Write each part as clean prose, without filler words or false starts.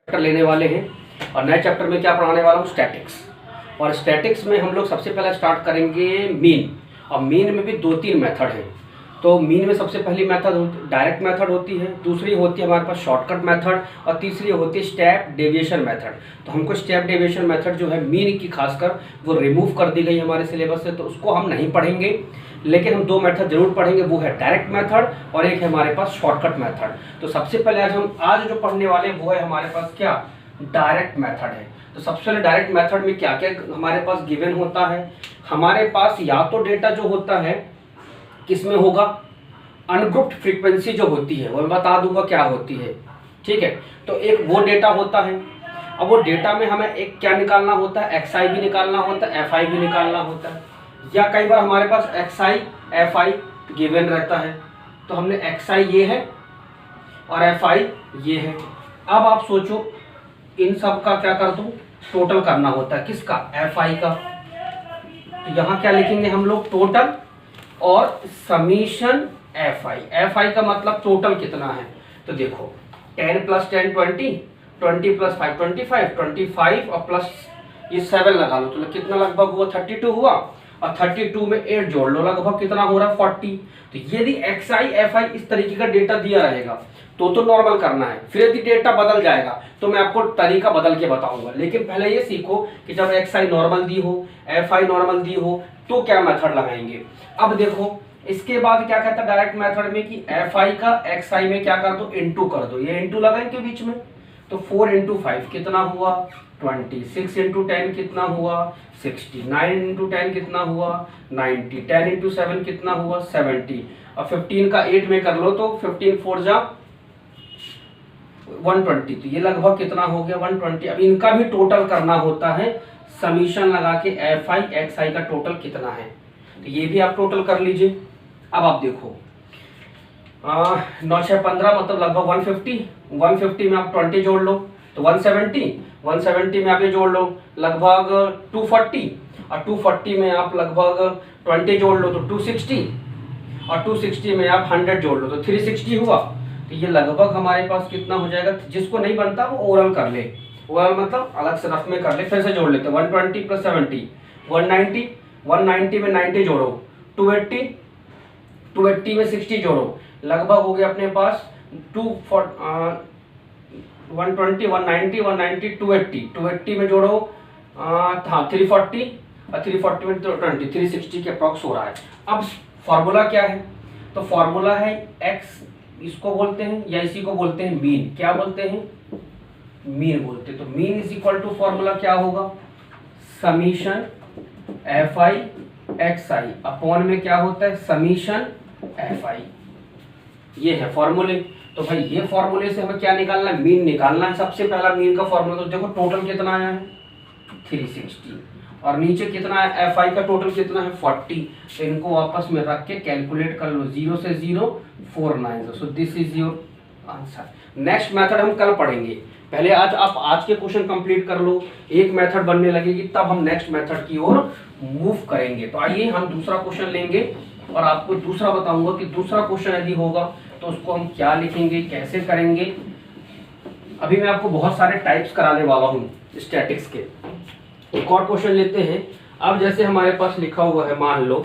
Chapter लेने वाले हैं और नए चैप्टर में क्या पढ़ाने वाला हूँ, स्टैटिक्स। और स्टैटिक्स में हम लोग सबसे पहले स्टार्ट करेंगे मीन। और मीन में भी 2-3 मेथड हैं। तो मीन में सबसे पहली मेथड डायरेक्ट मेथड होती है, दूसरी होती है हमारे पास शॉर्टकट मेथड, और तीसरी होती है स्टेप डेविएशन मेथड। तो हमको स्टेप डेविएशन मेथड जो है मीन की खासकर वो रिमूव कर दी गई हमारे सिलेबस से, तो उसको हम नहीं पढ़ेंगे। लेकिन हम 2 मेथड जरूर पढ़ेंगे, वो है डायरेक्ट मेथड और एक है हमारे पास शॉर्टकट मेथड। तो सबसे पहले आज जो पढ़ने वाले हैं वो है हमारे पास क्या, डायरेक्ट मेथड है। तो सबसे पहले डायरेक्ट मेथड में क्या क्या हमारे पास गिवन होता है। हमारे पास या तो डेटा जो होता है किसमें होगा, अनग्रुप्ड फ्रीक्वेंसी जो होती है वो मैं बता दूंगा क्या होती है, ठीक है। तो एक वो डेटा होता है। अब वो डेटा में हमें एक क्या निकालना होता है, एक्सआई भी निकालना होता है, एफआई भी निकालना होता है। या कई बार हमारे पास एक्सआई एफआई गिवन रहता है, तो हमने एक्सआई ये है और एफआई ये है। अब आप सोचो इन सब का क्या कर दूं, टोटल करना होता है, किसका, एफआई का। तो यहाँ क्या लिखेंगे हम लोग, टोटल और समीशन एफआई। एफआई का मतलब टोटल कितना है। तो देखो 10 + 10 20, 20 + 5 25, 25 और प्लस ये 7 लगा लो तो कितना लगभग हुआ, 32 हुआ। और 32 में 8 जोड़ लो, लगभग कितना हो रहा है, 40। तो यदि एक्सआई एफआई इस तरीके का डेटा दिया रहेगा तो नॉर्मल करना है। फिर यदि डेटा बदल जाएगा तो मैं आपको तरीका बदल के बताऊंगा। लेकिन पहले ये सीखो कि जब एक्सआई नॉर्मल दी हो, एफआई नॉर्मल दी हो, तो क्या मेथड लगाएंगे। अब देखो इसके बाद क्या कहता है डायरेक्ट मेथड में कि एफआई का एक्सआई में क्या कर दो, इनटू कर दो। ये इनटू लगा इनके बीच में, तो 4 × 5 कितना हुआ, 20, 6 × 10 कितना हुआ, 60, 9 × 10 कितना हुआ, 90, 10 × 7 कितना हुआ, 70। और 15 का 8 में कर लो तो 15 4 जा 120। तो ये लगभग कितना हो गया, 120। अब इनका भी टोटल करना होता है, समीशन लगा के एफआई एक्सआई का टोटल कितना है। तो ये भी आप टोटल कर लीजिए। अब आप देखो 9 6 15 मतलब लगभग 150। 150 में आप 20 जोड़ लो तो 170। 170 में आप ये जोड़ लो लगभग 240। और 240 में आप लगभग 20 जोड़ लो तो 260। और 260 में आप 100 जोड़ लो तो 360 हुआ। तो ये लगभग हमारे पास कितना हो जाएगा। जिसको नहीं बनता वो ओरल कर ले, ओरल मतलब अलग से रफ में कर ले। फिर से जोड़ लेते 120 + 70 190। 190 में 90 जोड़ो 280। 280 में 60 जोड़ो, लगभग हो गया अपने पास 120 190 190 280। 280 में जोड़ो हाँ 340 और 340 में 20 360 के अप्रॉक्स हो रहा है। अब फॉर्मूला क्या है, तो फॉर्मूला है एक्स इसको बोलते हैं या इसी को बोलते हैं मीन। क्या बोलते हैं, मीन बोलते हैं। तो mean is equal to formula क्या होगा, समीशन एफआई एक्सआई अपॉन में क्या होता है, समीशन एफआई। ये है फॉर्मूले। तो भाई ये फॉर्मूले से हमें क्या निकालना है, मीन निकालना है। सबसे पहला मीन का फॉर्मूला तो देखो टोटल कितना आया है 360 और नीचे कितना है, एफआई का टोटल कितना है 40। तो इनको आपस में रख के कैलकुलेट कर लो, 0 से 0 490। So this is your answer. Next method हम कल पढ़ेंगे। पहले आज के क्वेश्चन कंप्लीट कर लो, एक मेथड बनने लगेगी तब हम नेक्स्ट मेथड की ओर मूव करेंगे। तो आइए हम दूसरा क्वेश्चन लेंगे और आपको दूसरा बताऊंगा कि दूसरा क्वेश्चन यदि होगा तो उसको हम क्या लिखेंगे, कैसे करेंगे। अभी मैं आपको बहुत सारे टाइप्स कराने वाला हूँ स्टैटिक्स के। एक और क्वेश्चन लेते हैं। अब जैसे हमारे पास लिखा हुआ है, मान लो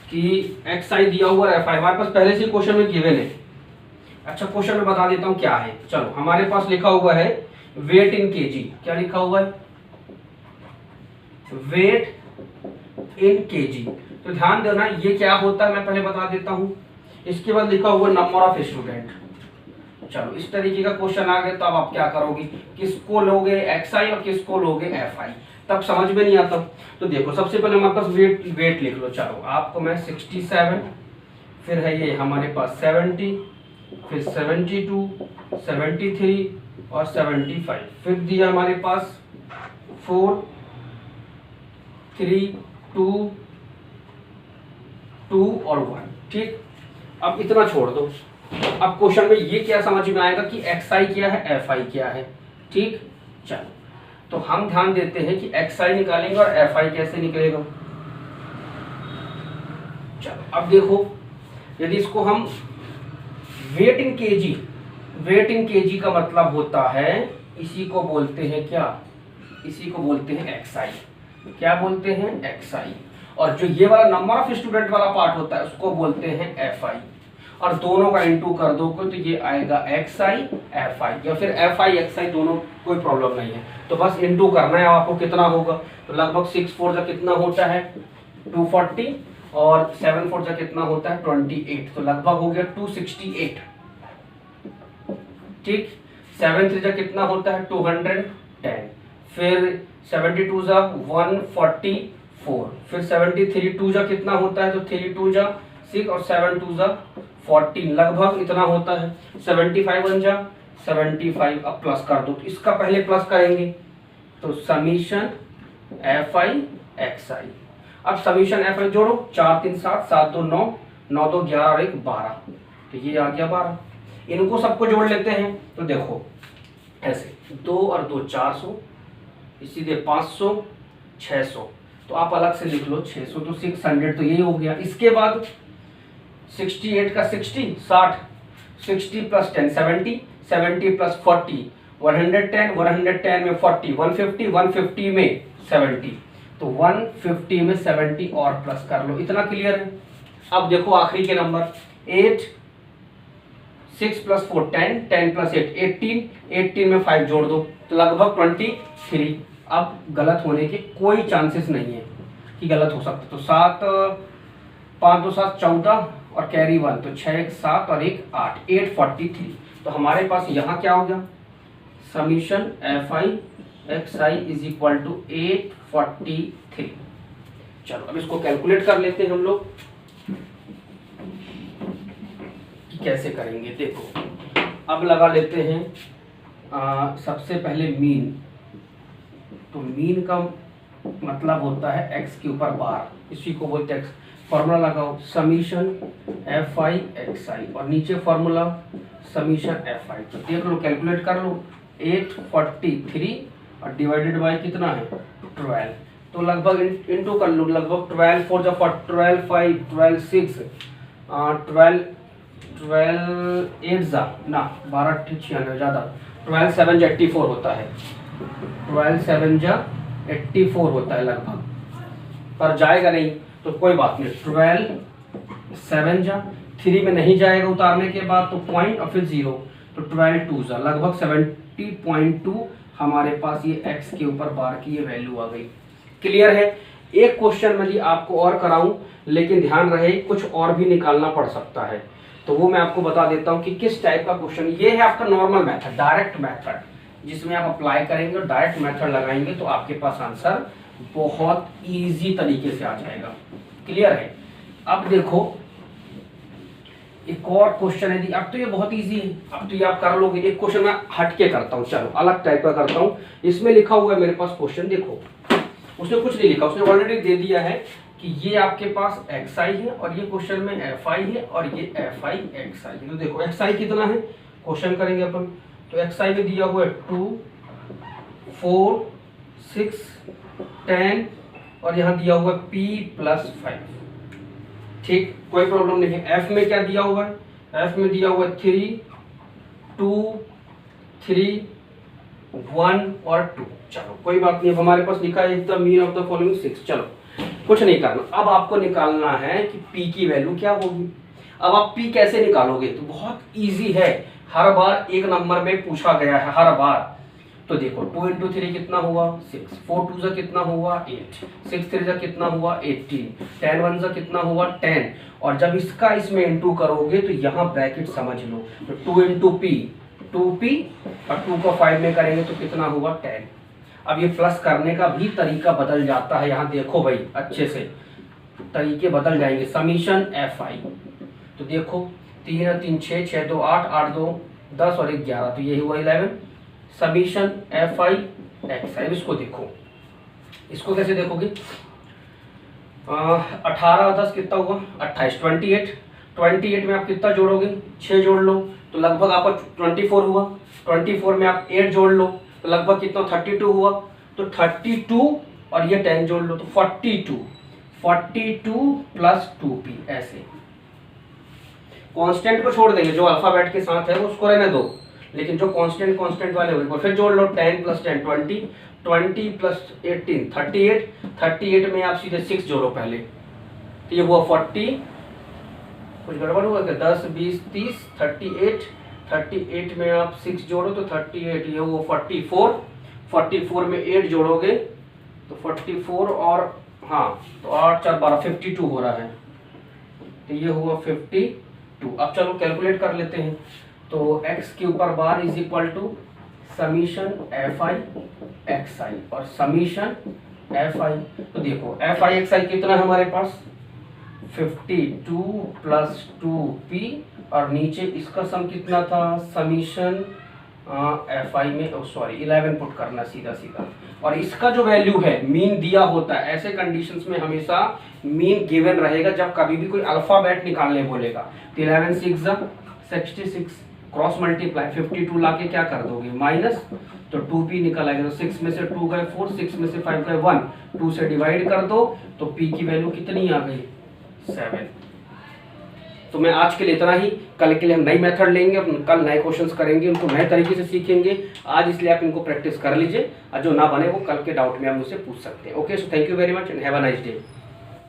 कि एक्सआई दिया हुआ है, एफआई हमारे पास पहले से क्वेश्चन में गिवन है। अच्छा क्वेश्चन में बता देता हूँ क्या है। चलो हमारे पास लिखा हुआ है वेट इन केजी। क्या लिखा हुआ है, वेट इन केजी। तो ध्यान देना ये क्या होता है मैं पहले बता देता हूँ। इसके बाद लिखा हुआ नंबर ऑफ स्टूडेंट। चलो इस तरीके का क्वेश्चन आ गया तो अब आप क्या करोगे, किसको लोगे एक्सआई और किसको लोगे एफआई, तब समझ में नहीं आता। तो देखो सबसे पहले हमारे पास वेट लिख लो। चलो आपको मैं 67, फिर है ये हमारे पास 70, फिर 72 73 और 75, फिर दिया हमारे पास 4 3 2 और 1। ठीक, अब इतना छोड़ दो। अब क्वेश्चन में ये क्या समझ में आएगा कि एक्सआई क्या है, एफआई क्या है। ठीक, चलो तो हम ध्यान देते हैं कि एक्सआई निकालेंगे और एफआई कैसे निकलेगा। चलो अब देखो यदि इसको हम वेट इन केजी का मतलब होता है इसी को बोलते हैं क्या, इसी को बोलते हैं एक्सआई। क्या बोलते हैं, एक्सआई। और जो ये वाला नंबर ऑफ स्टूडेंट वाला पार्ट होता है उसको बोलते हैं एफआई। और दोनों का इनटू कर दोगे तो ये आएगा एक्सआई एफआई, या फिर एफआई एक्सआई, दोनों कोई प्रॉब्लम नहीं है। तो बस इनटू करना है आपको, कितना होगा, तो लगभग 6 4 जा कितना होता है 240, और 7 4 जा कितना होता है 28, तो लगभग हो गया 268। ठीक, 7 3 जा कितना होता है 210, फिर 72 जा 144, फिर 73 2 जा कितना होता है, तो 3 2 जा 6 और 7 2 जा 14, लगभग इतना होता है। 75 1 जा 75, अब प्लस कर दो, तो इसका पहले प्लस करेंगे, तो समीशन एफ आई एक्स आई। अब समीशन एफ आई जोड़ो, 4 3 7 7 2 9 9 2 11 और 1 12, तो ये आ गया 12। इनको सबको जोड़ लेते हैं, तो देखो ऐसे 2 और 2 400, सीधे 500 600, तो आप अलग से लिख लो 600, तो 600, तो यही हो गया। इसके बाद 68 का 60 60, 60 प्लस 10 70, 70 प्लस 40 110, 110 में 40 150, 150 में 70, तो 150 में 70 और प्लस कर लो, इतना क्लियर है। अब देखो आखिरी के नंबर 8, 6 प्लस 4 10, 10 प्लस 8 18, 18 में 5 जोड़ दो, तो लगभग 23। अब गलत होने के कोई चांसेस नहीं है कि गलत हो सकता, तो 7 5 2 7 14 और कैरी 1, तो 6 1 7 और 1 8, 843। तो हमारे पास यहाँ क्या हो गया, summation F I X I is equal to 843। चलो अब इसको कैलकुलेट कर लेते हैं हम लोग कि कैसे करेंगे। देखो अब लगा लेते हैं सबसे पहले मीन, तो मीन का मतलब होता है x के ऊपर बार, इसी को बोलते हैं x। फॉर्मूला लगाओ समीशन एफ आई एक्स आई, और नीचे फॉर्मूला समीशन एफ आई, तो देख लो कैलकुलेट कर लो, 843 और डिवाइडेड बाय कितना है 12, तो लगभग इनटू कर लो, लगभग 12 4 जा 12 5 12 6 12 8 जा ना 12 96 ज़्यादा, 12 7 जा 84 होता है, 12 7 जा 84 होता है लगभग, पर जाएगा नहीं तो कोई बात नहीं, 12 7 जा 3 में नहीं जाएगा उतारने के बाद, तो पॉइंट और फिर 0, तो 12 2 जा लगभग 70.2 हमारे पास ये x के ऊपर बार की ये वैल्यू आ गई। क्लियर है। एक क्वेश्चन में आपको और कराऊं, लेकिन ध्यान रहे कुछ और भी निकालना पड़ सकता है, तो वो मैं आपको बता देता हूं कि किस टाइप का क्वेश्चन। ये है आपका नॉर्मल मेथड, डायरेक्ट मेथड, जिसमें आप अप्लाई करेंगे और डायरेक्ट मेथड लगाएंगे तो आपके पास आंसर बहुत इजी तरीके से आ जाएगा। क्लियर है। अब देखो एक और क्वेश्चन है, अब तो ये बहुत इजी है, अब तो ये आप कर लोगे। एक क्वेश्चन मैं हटके करता हूँ, चलो अलग टाइप का करता हूँ। इसमें लिखा हुआ है मेरे पास क्वेश्चन, देखो उसने कुछ नहीं लिखा, उसने ऑलरेडी दे दिया है कि ये आपके पास एक्स आई है और ये क्वेश्चन में एफ आई है और ये एफ आई एक्स आई है। तो देखो एक्स आई कितना है, क्वेश्चन करेंगे अपन, तो एक्स आई में दिया हुआ है 2 4 6 10 और यहाँ दिया हुआ है p + 5। ठीक, कोई प्रॉब्लम नहीं है। एफ में क्या दिया हुआ है, एफ में दिया हुआ है 3 2 3 1 और 2। चलो कोई बात नहीं, अब हमारे पास लिखा है the mean of the following 6। चलो कुछ नहीं करना, अब आपको निकालना है कि p की वैल्यू क्या होगी। अब आप p कैसे निकालोगे, तो बहुत इजी है, हर बार एक नंबर में पूछा गया है हर बार। तो देखो 2 × 3 कितना हुआ 6, 4 2 जा कितना हुआ 8, 6 3 जा कितना हुआ 18, 10 1 जा कितना हुआ 10, और जब इसका इसमें इंटू करोगे तो यहाँ ब्रैकेट समझ लो, तो 2 × p 2p और 2 को 5 में करेंगे तो कितना हुआ 10। अब ये प्लस करने का भी तरीका बदल जाता है, यहाँ देखो भाई अच्छे से तरीके बदल जाएंगे। समीशन एफ आई, तो देखो 3 और 3 6 6 2 8 8 2 10 और 1 11, तो यही हुआ 11। समीशन एफ आई एक्स आई, इसको देखो, इसको कैसे देखोगे, 18 और 10 कितना हुआ 28, 28 28 में आप कितना जोड़ोगे 6 जोड़ लो तो लगभग आपका 24 हुआ, 24 में आप 8 जोड़ लो तो लगभग कितना 32 हुआ, तो 32 और ये 10 जोड़ लो तो 42 + 2p। ऐसे कांस्टेंट को छोड़ देंगे, जो अल्फाबेट के साथ है उसको रहने दो, लेकिन जो कांस्टेंट कांस्टेंट वाले हुए फिर जोड़ लो, 10 + 10 20, 20 + 18 38, 38 में आप सीधे 6 जोड़ो पहले, तो ये हुआ 40, कुछ गड़बड़ हुआ क्या, 10 20 30 38, 38 में आप 6 जोड़ो तो 38, ये हुआ 44, 44 में 8 जोड़ोगे तो 44 और हाँ तो 8 4 12 52 हो रहा है, तो ये हुआ 52। अब चलो कैलकुलेट कर लेते हैं, तो x के ऊपर bar is equal to summation fi xi और समीशन fi, तो देखो fi xi कितना है हमारे पास 52 + 2p और नीचे इसका सम कितना था समीशन fi में 11 पुट करना सीधा सीधा, और इसका जो वैल्यू है मीन दिया होता है, ऐसे कंडीशंस में हमेशा मीन गिवन रहेगा जब कभी भी कोई अल्फाबेट निकालने बोलेगा, तो 11 6 66 क्रॉस मल्टीप्लाई 52 लाके क्या कर दोगे माइनस, तो 2p निकल आएगा, तो 6 में से 2 गए 4, 6 में से 5 गए 1, 2 से डिवाइड कर दो तो p की वैल्यू कितनी आ गई 7। तो मैं आज के लिए इतना ही, कल के लिए हम नई मेथड लेंगे और कल नए क्वेश्चंस करेंगे, उनको नए तरीके से सीखेंगे। आज इसलिए आप इनको प्रैक्टिस कर लीजिए और जो ना बने वो कल के डाउट में आप मुझसे पूछ सकते हैं। Okay, so thank you very much and have a nice day.